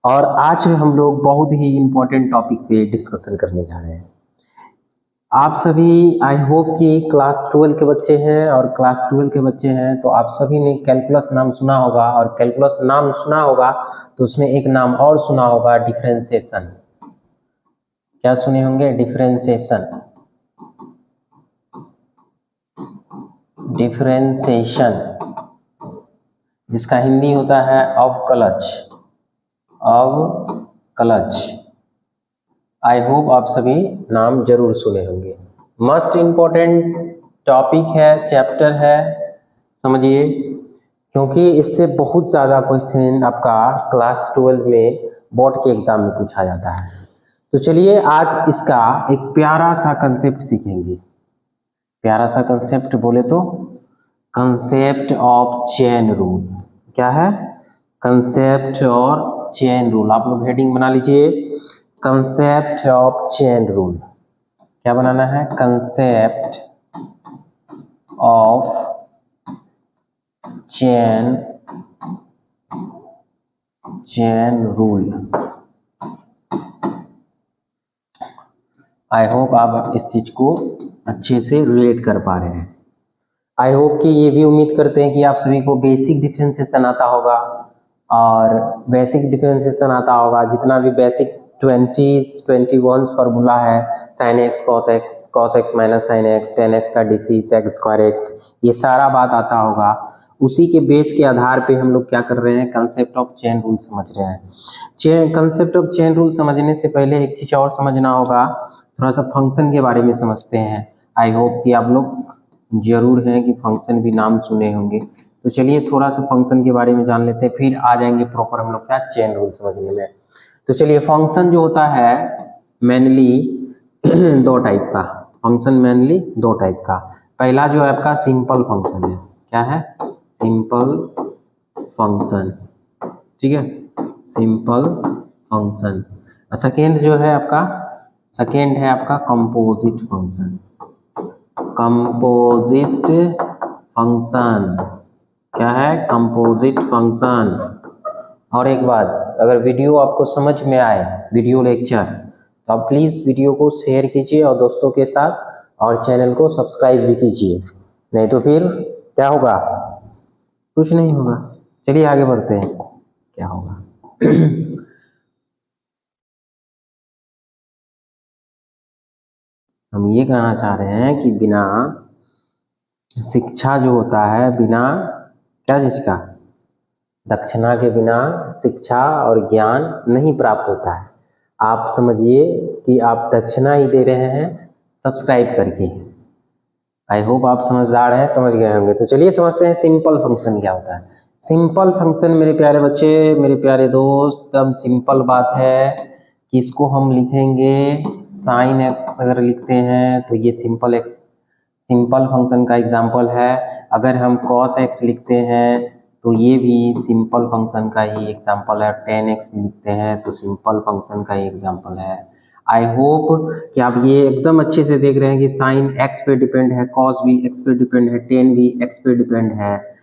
और आज हम लोग बहुत ही इम्पोर्टेंट टॉपिक पे डिस्कशन करने जा रहे हैं। आप सभी आई होप कि क्लास 12 के बच्चे हैं, और क्लास 12 के बच्चे हैं तो आप सभी ने कैलकुलस नाम सुना होगा, और कैलकुलस नाम सुना होगा तो उसमें एक नाम और सुना होगा, डिफरेंशिएशन। क्या सुने होंगे? डिफरेंशिएशन। डिफरेंशिएशन जिसका हिंदी होता है अवकलज। अवकलज। आई होप आप सभी नाम जरूर सुने होंगे। मस्ट इम्पोर्टेंट टॉपिक है, चैप्टर है, समझिए, क्योंकि इससे बहुत ज़्यादा क्वेश्चन आपका क्लास 12 में बोर्ड के एग्जाम में पूछा जाता है। तो चलिए आज इसका एक प्यारा सा कंसेप्ट सीखेंगे। प्यारा सा कंसेप्ट बोले तो कंसेप्ट ऑफ चेन रूल। क्या है? कंसेप्ट और चेन रूल। आप लोग हेडिंग बना लीजिए, कंसेप्ट ऑफ चेन रूल। क्या बनाना है? Concept of chain rule. I hope आप इस चीज को अच्छे से रिलेट कर पा रहे हैं। आई होप कि ये भी उम्मीद करते हैं कि आप सभी को बेसिक डिफरेंशिएशन आता होगा, और बेसिक डिफरेंशिएशन आता होगा जितना भी बेसिक 21 फार्मूला है, sine x cos x minus sine x, ten x का DC सेक स्क्वायर एक्स, ये सारा बात आता होगा। उसी के बेस के आधार पे हम लोग क्या कर रहे हैं? कंसेप्ट ऑफ चेन रूल समझ रहे हैं। कंसेप्ट ऑफ चेन रूल समझने से पहले एक चीज और समझना होगा, थोड़ा सा फंक्शन के बारे में समझते हैं। आई होप कि आप लोग जरूर हैं कि फंक्शन भी नाम सुने होंगे। तो चलिए थोड़ा सा फंक्शन के बारे में जान लेते हैं, फिर आ जाएंगे प्रॉपर हम लोग क्या चेन रूल समझने में। तो चलिए, फंक्शन जो होता है मेनली दो टाइप का। फंक्शन मेनली दो टाइप का। पहला जो है आपका सिंपल फंक्शन है। क्या है? Simple function. ठीक है, सिंपल फंक्शन। सेकेंड जो है आपका, सेकेंड है आपका कंपोजिट फंक्शन। Composite function. क्या है? Composite function. और एक बात, अगर वीडियो आपको समझ में आए, वीडियो लेक्चर, तो आप प्लीज वीडियो को शेयर कीजिए और दोस्तों के साथ, और चैनल को सब्सक्राइब भी कीजिए, नहीं तो फिर क्या होगा? कुछ नहीं होगा। चलिए आगे बढ़ते हैं, क्या होगा। हम ये कहना चाह रहे हैं कि बिना शिक्षा जो होता है, बिना क्या चीज का? दक्षिणा के बिना शिक्षा और ज्ञान नहीं प्राप्त होता है। आप समझिए कि आप दक्षिणा ही दे रहे हैं सब्सक्राइब करके। आई होप आप समझदार हैं, समझ गए होंगे। तो चलिए समझते हैं सिंपल फंक्शन क्या होता है। सिंपल फंक्शन मेरे प्यारे बच्चे, मेरे प्यारे दोस्त, एकदम सिंपल बात है कि इसको हम लिखेंगे साइन एक्स। अगर लिखते हैं तो ये सिंपल एक्स, सिंपल फंक्शन का एग्जाम्पल है। अगर हम कॉस एक्स लिखते हैं तो ये भी सिंपल फंक्शन का ही एग्जाम्पल है। टेन एक्स भी लिखते हैं तो सिंपल फंक्शन का ही एग्जाम्पल है। आई होप कि आप ये एकदम अच्छे से देख रहे हैं कि साइन एक्स पे डिपेंड है, कॉस भी एक्स पे डिपेंड है, टेन भी एक्स पे डिपेंड है।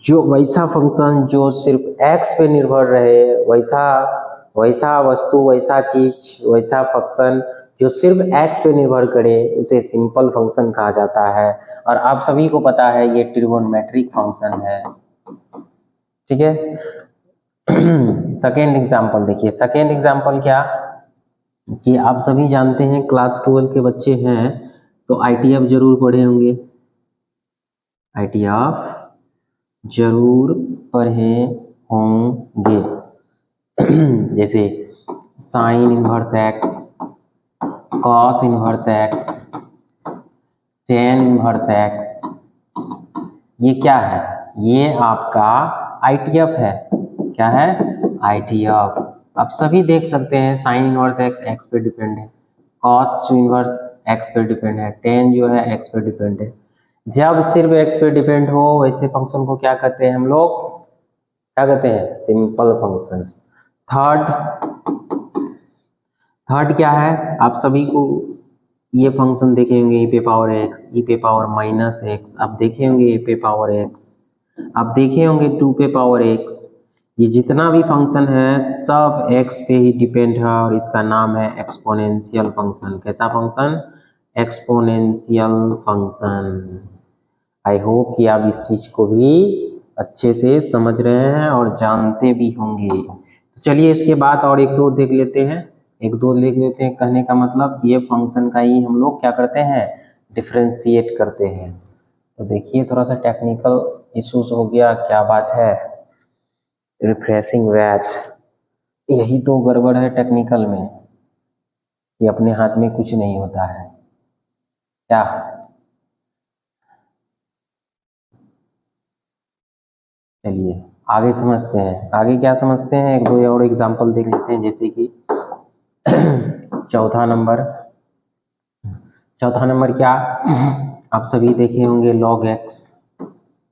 जो वैसा फंक्शन जो सिर्फ एक्स पे निर्भर रहे, वैसा वैसा वस्तु, वैसा चीज, वैसा फंक्शन जो सिर्फ एक्स पे निर्भर करे, उसे सिंपल फंक्शन कहा जाता है। और आप सभी को पता है ये ट्रिगोनोमेट्रिक फंक्शन है। ठीक है। सेकेंड एग्जाम्पल देखिए। सेकेंड एग्जाम्पल क्या कि आप सभी जानते हैं, क्लास 12 के बच्चे हैं तो ITF जरूर पढ़े होंगे। ITF जरूर पढ़े होंगे। जैसे sine inverse x, cos inverse x, tan inverse x, ये क्या है? ये आपका ITF है। क्या है? ITF। आप सभी देख सकते हैं साइन इनवर्स एक्स एक्स पे डिपेंड है, कॉस इनवर्स एक्स पे डिपेंड है, टेन जो है एक्स पे डिपेंड है। जब सिर्फ एक्स पे डिपेंड हो वैसे फंक्शन को क्या कहते हैं हम लोग? क्या कहते हैं? Simple function. थर्ड, थर्ड क्या है? आप सभी को ये फंक्शन देखे होंगे, e पे पावर एक्स, e पे पावर माइनस एक्स, आप देखे होंगे e पे पावर एक्स, आप देखे होंगे 2 पे पावर एक्स, ये जितना भी फंक्शन है सब x पे ही डिपेंड है और इसका नाम है एक्सपोनेंशियल फंक्शन। कैसा function? Exponential function. I hope कि आप इस चीज को भी अच्छे से समझ रहे हैं और जानते भी होंगे। तो चलिए इसके बाद और एक दो देख लेते हैं। एक दो देख लेते हैं, कहने का मतलब ये फंक्शन का ही हम लोग क्या करते हैं, डिफरेंशिएट करते हैं। तो देखिए थोड़ा सा टेक्निकल इश्यूज हो गया, क्या बात है, रिफ्रेशिंग दैट। यही तो गड़बड़ है टेक्निकल में कि अपने हाथ में कुछ नहीं होता है। क्या चलिए आगे समझते हैं, आगे क्या समझते हैं, एक दो और एग्जांपल देख लेते हैं। जैसे कि चौथा नंबर क्या आप सभी देखे होंगे, log x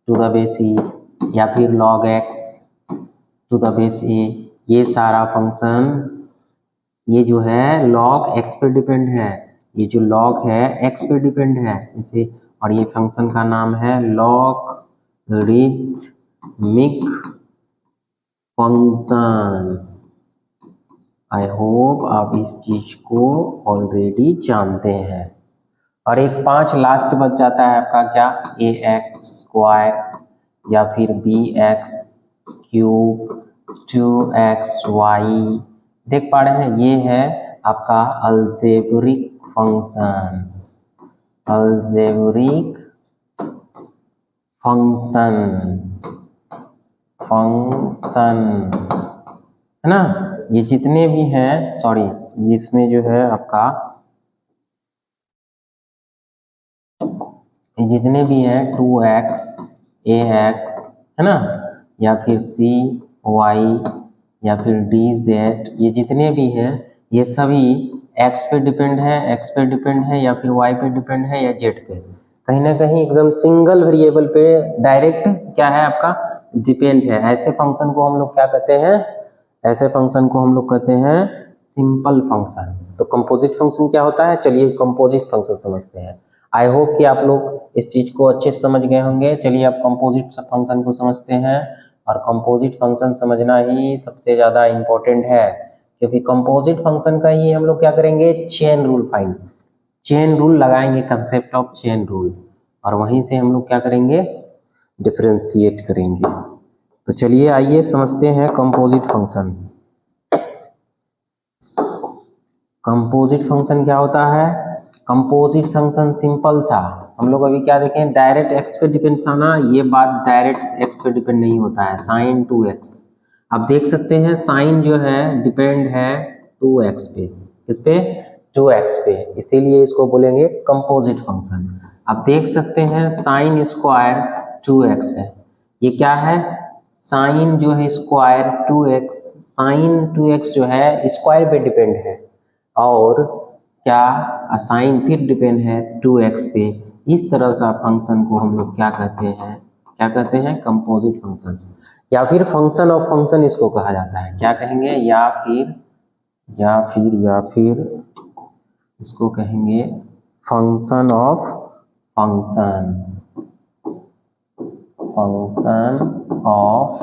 to the base e या फिर log x to the base a। ये सारा फंक्शन ये जो है log x पे डिपेंड है, ये जो log है x पे डिपेंड है इसे, और ये फंक्शन का नाम है लॉगरिथमिक फंक्शन। आई होप आप इस चीज को ऑलरेडी जानते हैं। और एक 5 लास्ट बच जाता है आपका, क्या, ए एक्स स्क्वायर या फिर बी एक्स क्यूब 2xy। देख पा रहे हैं, ये है आपका अलजेब्रिक फंक्शन। अलजेब्रिक फंक्शन है ना। ये जितने भी हैं, सॉरी, इसमें जो है आपका जितने भी हैं 2x ax है ना, या फिर cy या फिर dz, ये जितने भी हैं ये सभी x पे डिपेंड है, या फिर y पे डिपेंड है या z पे, कहीं ना कहीं एकदम सिंगल वेरिएबल पे डायरेक्ट क्या है आपका डिपेंड है। ऐसे फंक्शन को हम लोग क्या कहते हैं, ऐसे फंक्शन को हम लोग कहते हैं सिंपल फंक्शन। तो कंपोजिट फंक्शन क्या होता है, चलिए कंपोजिट फंक्शन समझते हैं। आई होप कि आप लोग इस चीज को अच्छे से समझ गए होंगे। चलिए आप कंपोजिट फंक्शन को समझते हैं, और कंपोजिट फंक्शन समझना ही सबसे ज्यादा इम्पोर्टेंट है, क्योंकि कंपोजिट फंक्शन का ही हम लोग क्या करेंगे, chain rule find, chain rule लगाएंगे, कंसेप्ट ऑफ चेन रूल, और वहीं से हम लोग क्या करेंगे, डिफरेंशिएट करेंगे। तो चलिए आइए समझते हैं कंपोजिट फंक्शन। कंपोजिट फंक्शन क्या होता है, कंपोजिट फंक्शन सिंपल सा, हम लोग अभी क्या देखें, डायरेक्ट एक्स पे डिपेंड था ना, ये बात डायरेक्ट एक्स पे डिपेंड नहीं होता है, साइन 2x। आप देख सकते हैं साइन जो है डिपेंड है 2x पे, किस पे, 2x पे, इसीलिए इसको बोलेंगे कंपोजिट फंक्शन। आप देख सकते हैं साइन स्क्वायर 2x है, ये क्या है, साइन जो है स्क्वायर 2x, साइन 2x जो है स्क्वायर पे डिपेंड है, और क्या साइन फिर डिपेंड है 2x पे। इस तरह से फंक्शन को हम लोग क्या कहते हैं, क्या कहते हैं, कंपोजिट फंक्शन, या फिर फंक्शन ऑफ फंक्शन इसको कहा जाता है, क्या कहेंगे, या फिर इसको कहेंगे function of function, function of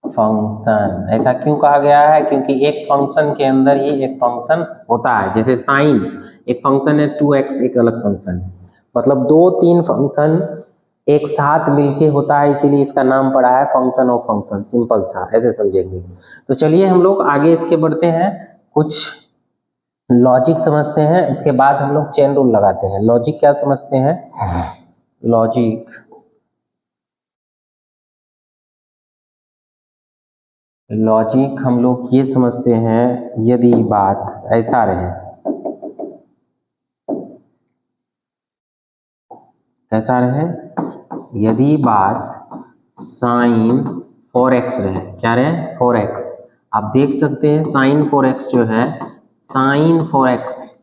function. ऐसा क्यों कहा गया है, क्योंकि एक फंक्शन के अंदर ही एक फंक्शन होता है, जैसे साइन एक फंक्शन है, 2x एक अलग फंक्शन है, मतलब दो तीन फंक्शन एक साथ मिलके होता है, इसीलिए इसका नाम पड़ा है फंक्शन ऑफ फंक्शन, सिंपल सा ऐसे समझेंगे। तो चलिए हम लोग आगे इसके बढ़ते हैं, कुछ लॉजिक समझते हैं, उसके बाद हम लोग चेन रूल लगाते हैं। लॉजिक क्या समझते हैं, लॉजिक हम लोग ये समझते हैं, यदि बात ऐसा रहे, कैसा रहे, यदि बात साइन 4x रहे, क्या रहे, 4x। आप देख सकते हैं साइन 4x जो है, sign 4x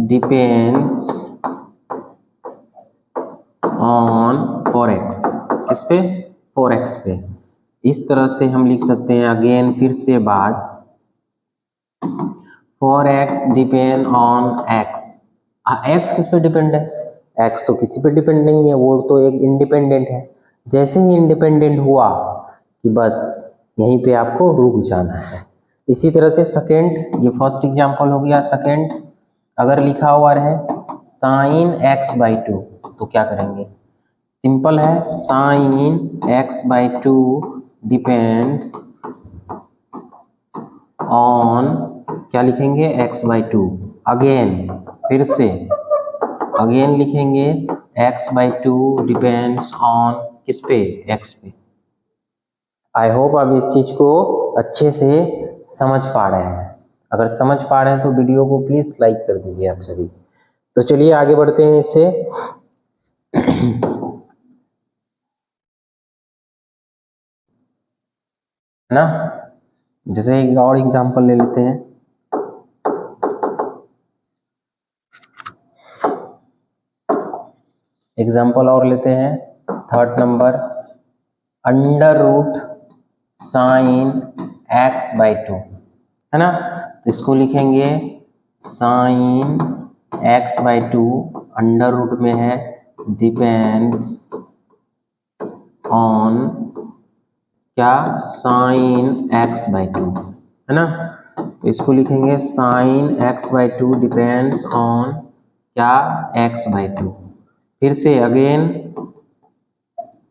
depends on 4x, किस पे, 4x पे। इस तरह से हम लिख सकते हैं, अगेन फिर से बात, 4x depend on x। x किस पे डिपेंड है, x तो किसी पे डिपेंड नहीं है, वो तो एक इंडिपेंडेंट है। जैसे ही इंडिपेंडेंट हुआ कि बस यहीं पे आपको रुक जाना है। इसी तरह से सेकेंड, ये फर्स्ट एग्जांपल हो गया। सेकेंड, अगर लिखा हुआ रहे साइन एक्स बाई टू तो क्या करेंगे? सिंपल है, sign x by two depends on, क्या लिखेंगे? X by to. अगेन, फिर से अगेन लिखेंगे x by two depends on किस पे? एक्स पे। आई होप आप इस चीज को अच्छे से समझ पा रहे हैं। अगर समझ पा रहे हैं तो वीडियो को प्लीज लाइक कर दीजिए आप सभी। तो चलिए आगे बढ़ते हैं इससे। ना, जैसे एक और एग्जांपल ले लेते हैं। एग्जांपल और लेते हैं, third number, under root sine x by two, है ना? तो इसको लिखेंगे sine x by two under root में है डिपेंड्स ऑन क्या? साइन एक्स बाई टू, है ना? तो इसको लिखेंगे sine x by two depends on क्या? X by two. फिर से अगेन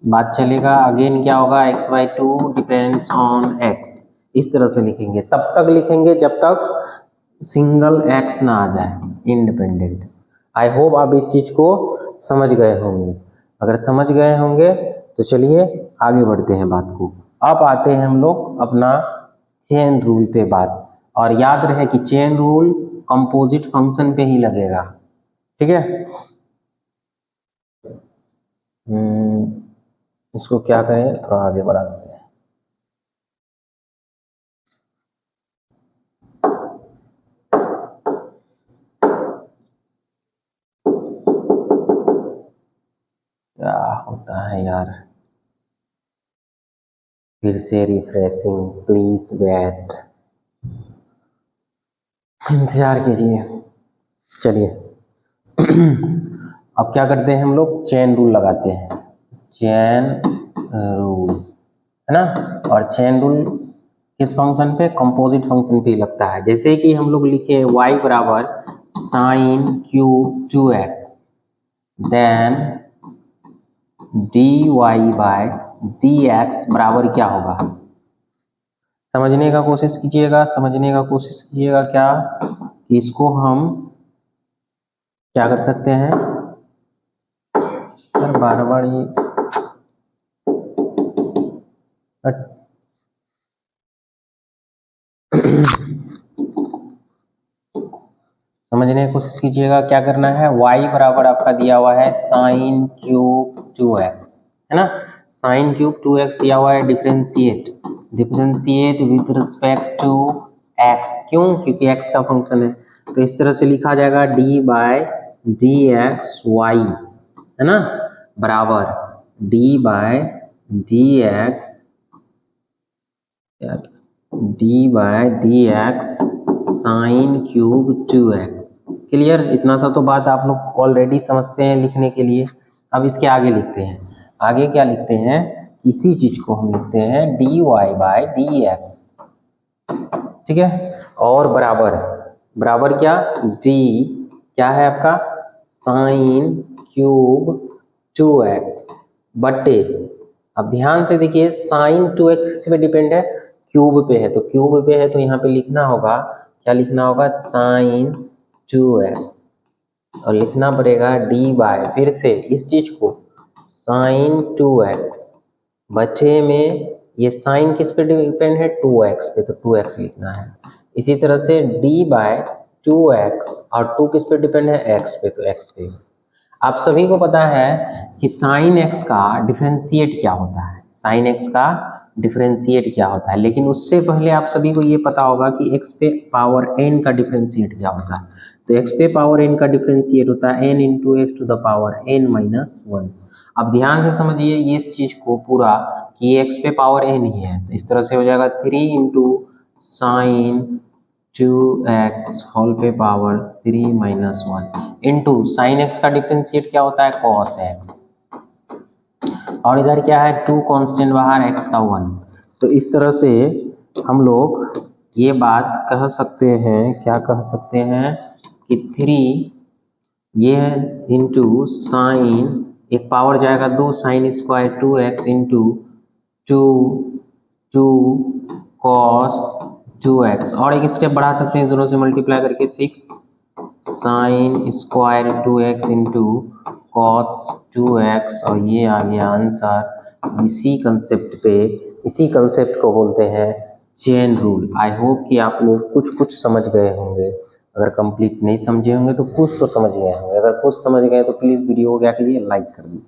बात चलेगा, अगेन क्या होगा? X by two depends on x. इस तरह से लिखेंगे, तब तक लिखेंगे जब तक सिंगल एक्स ना आ जाए, इंडिपेंडेंट। आई होप आप इस चीज को समझ गए होंगे। अगर समझ गए होंगे तो चलिए आगे बढ़ते हैं बात को। अब आते हैं हम लोग अपना चेन रूल पे बात, और याद रहे कि चेन रूल कंपोजिट फंक्शन पे ही लगेगा, ठीक है? इसको क्या करें, थोड़ा आगे बढ़ा देते हैं। क्या होता है यार, फिर से रिफ्रेशिंग, प्लीज वेट, इंतजार कीजिए। चलिए अब क्या करते हैं हम लोग? चेन रूल लगाते हैं, चेन रूल, है ना? और चेन रूल किस फंक्शन पे? कंपोजिट फंक्शन पे लगता है। जैसे कि हम लोग लिखे y बराबर sine cube 2x, then dy by dx बराबर क्या होगा? समझने का कोशिश कीजिएगा, समझने का कोशिश कीजिएगा। क्या इसको हम क्या कर सकते हैं? यार बार बार ये समझने की कोशिश कीजिएगा। क्या करना है? y बराबर आपका दिया हुआ है साइन क्यूब 2x, है ना? साइन क्यूब 2x दिया हुआ है, differentiate, differentiate with respect to x। क्यों? क्योंकि x का फंक्शन है। तो इस तरह से लिखा जाएगा d by d x y, है ना? बराबर d by d x, d by d x sine cube 2x। Clear? इतना सा तो बात आप लोग ऑलरेडी समझते हैं लिखने के लिए। अब इसके आगे लिखते हैं। आगे क्या लिखते हैं? इसी चीज को हम लिखते हैं dy बाय डी एक्स, ठीक है? और बराबर, बराबर क्या? d क्या है आपका? साइन क्यूब 2x बटे, अब ध्यान से देखिए, साइन 2x किस पे डिपेंड है? क्यूब पे है। तो क्यूब पे है तो यहाँ पे लिखना होगा, क्या लिखना होगा? साइन 2x, और लिखना पड़ेगा d बाय, फिर से इस चीज को साइन 2x बचे में, ये साइन किस पे डिपेंड है? 2x पे, तो 2x लिखना है। इसी तरह से d बाय 2x, और 2 किस पे डिपेंड है? x पे, तो x पे। आप सभी को पता है कि साइन x का डिफरेंशिएट क्या होता है, साइन x का डिफरेंशिएट क्या होता है। लेकिन उससे पहले आप सभी को ये पता होगा कि x पे पावर n का डिफरेंशिएट क्या होता है। तो x पे पावर n का डिफरेंशिएट होता है n into x to the power n minus 1। अब ध्यान से समझिए ये इस चीज को पूरा, कि x पे पावर n ही है, तो इस तरह से हो जाएगा 3 इंटू साइन 2x होल पे power 3 minus 1 into sine x का डिफरेंशिएट क्या होता है? cos x। और इधर क्या है 2 कांस्टेंट बाहर x का 1। तो इस तरह से हम लोग ये बात कह सकते हैं, क्या कह सकते हैं कि 3 ये इंटू साइन, एक पावर जाएगा 2 sine square 2x into 2 cos 2x, और एक स्टेप बढ़ा सकते हैं दोनों से मल्टीप्लाई करके 6 sine square 2x into cos 2x, और ये आ गया आंसर। इसी कंसेप्ट को बोलते हैं चेन रूल। आई होप कि आप लोग कुछ समझ गए होंगे। अगर कंप्लीट नहीं समझे होंगे तो कुछ तो समझ गए होंगे। अगर कुछ समझ गए तो प्लीज़ वीडियो को क्या कीजिए, लाइक कर दीजिए।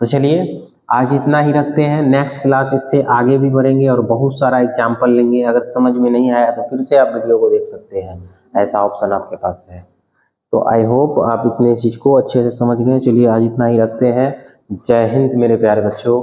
तो चलिए आज इतना ही रखते हैं। नेक्स्ट क्लास इससे आगे भी बढ़ेंगे और बहुत सारा एग्जाम्पल लेंगे। अगर समझ में नहीं आया तो फिर से आप वीडियो को देख सकते हैं, ऐसा ऑप्शन आपके पास है। तो आई होप आप इतने चीज़ को अच्छे से समझ गए। चलिए आज इतना ही रखते हैं। जय हिंद मेरे प्यारे बच्चों।